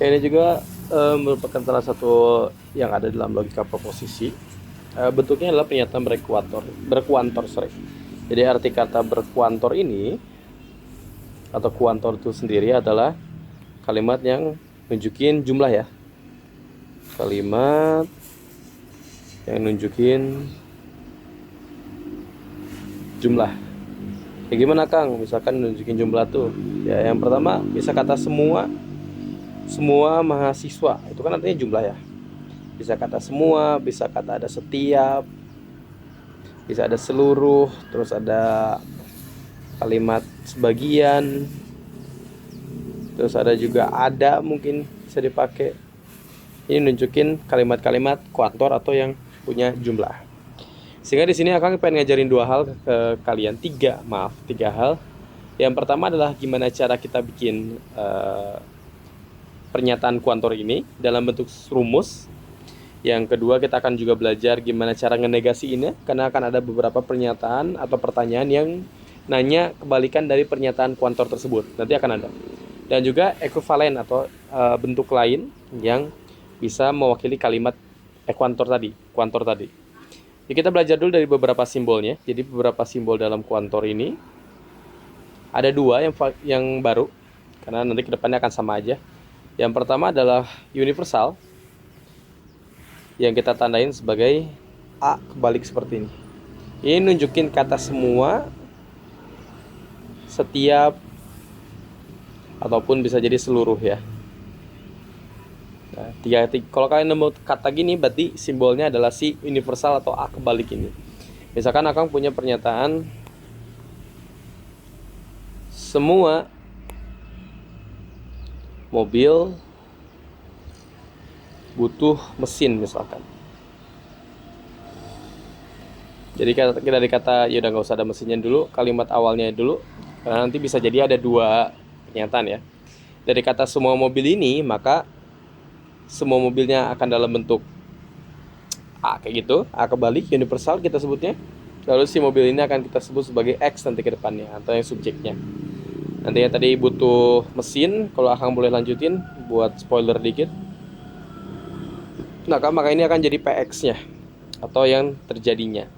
Ini juga merupakan salah satu yang ada dalam logika proposisi. Bentuknya adalah pernyataan berkuantor, sorry. Jadi arti kata berkuantor ini atau kuantor itu sendiri adalah kalimat yang nunjukin jumlah ya. Kalimat yang nunjukin jumlah. Ya gimana Kang? Misalkan nunjukin jumlah tuh. Ya yang pertama bisa kata semua mahasiswa. Itu kan artinya jumlah ya. Bisa kata semua, bisa kata ada setiap, bisa ada seluruh, terus ada kalimat sebagian, terus ada juga ada mungkin bisa dipakai. Ini nunjukin kalimat-kalimat kuantor atau yang punya jumlah. Sehingga di sini akan pengen ngajarin dua hal ke kalian, tiga hal. Yang pertama adalah gimana cara kita bikin pernyataan kuantor ini dalam bentuk rumus. Yang kedua kita akan juga belajar gimana cara ngenegasiinnya, karena akan ada beberapa pernyataan atau pertanyaan yang nanya kebalikan dari pernyataan kuantor tersebut. Nanti akan ada. Dan juga ekuivalen atau bentuk lain yang bisa mewakili kalimat kuantor tadi. Jadi kita belajar dulu dari beberapa simbolnya. Jadi beberapa simbol dalam kuantor ini ada dua yang baru, karena nanti kedepannya akan sama aja. Yang pertama adalah universal, yang kita tandain sebagai A kebalik seperti ini. Ini nunjukin kata semua, setiap, ataupun bisa jadi seluruh ya. Nah, kalau kalian nemu kata gini berarti simbolnya adalah si universal atau A kebalik ini. Misalkan Akang punya pernyataan semua mobil butuh mesin misalkan. Jadi dari kata ya udah nggak usah ada mesinnya dulu, kalimat awalnya dulu, karena nanti bisa jadi ada dua pernyataan ya. Dari kata semua mobil ini, maka semua mobilnya akan dalam bentuk A kayak gitu, A kebalik universal kita sebutnya. Lalu si mobil ini akan kita sebut sebagai X nanti ke depannya atau yang subjeknya. Nanti ya tadi butuh mesin, kalau Akang boleh lanjutin buat spoiler dikit. Nah, maka ini akan jadi PX-nya atau yang terjadinya.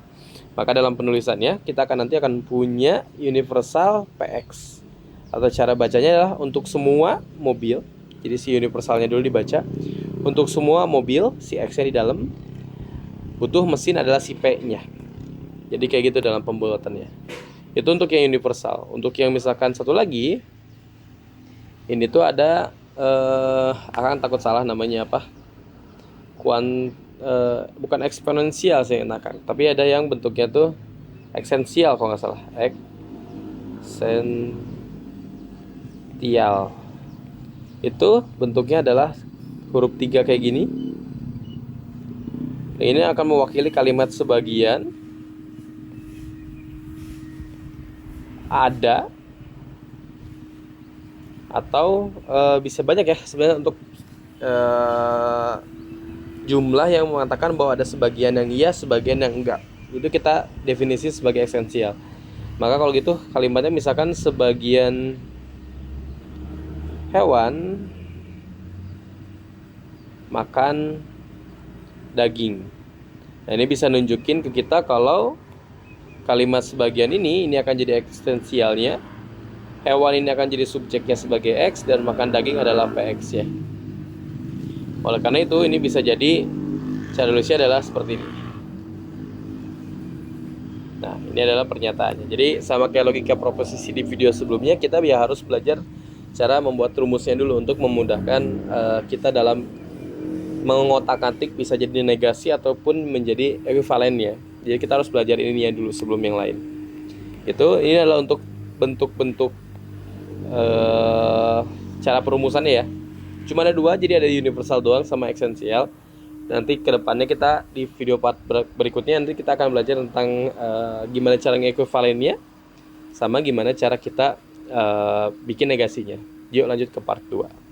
Maka dalam penulisannya kita nanti akan punya universal PX. Atau cara bacanya adalah untuk semua mobil. Jadi si universalnya dulu dibaca. Untuk semua mobil, si X-nya di dalam. Butuh mesin adalah si P-nya. Jadi kayak gitu dalam pembuatannya. Itu untuk yang universal. Untuk yang misalkan satu lagi, ini tuh ada akan takut salah namanya apa? Bukan eksponensial sih enakan, tapi ada yang bentuknya tuh eksensial kalau nggak salah, eksential. Itu bentuknya adalah huruf 3 kayak gini. Ini akan mewakili kalimat sebagian, ada, atau bisa banyak ya sebenarnya untuk jumlah yang mengatakan bahwa ada sebagian yang iya, sebagian yang enggak. Itu kita definisi sebagai esensial. Maka kalau gitu kalimatnya misalkan sebagian hewan makan daging. Nah, ini bisa nunjukin ke kita kalau kalimat sebagian ini akan jadi esensialnya. Hewan ini akan jadi subjeknya sebagai X dan makan daging adalah PX ya. Oleh karena itu ini bisa jadi cara nulisnya adalah seperti ini. Nah, ini adalah pernyataannya. Jadi sama kayak logika proposisi di video sebelumnya, kita ya harus belajar cara membuat rumusnya dulu untuk memudahkan kita dalam mengotak-atik bisa jadi negasi ataupun menjadi ekuivalennya. Jadi kita harus belajar ini ya dulu sebelum yang lain. Ini adalah untuk bentuk-bentuk cara perumusannya ya. Cuma ada dua, jadi ada universal doang sama esensial. Nanti kedepannya kita di video part berikutnya nanti kita akan belajar tentang gimana cara ngekuivalennya sama gimana cara kita bikin negasinya. Yuk lanjut ke part 2.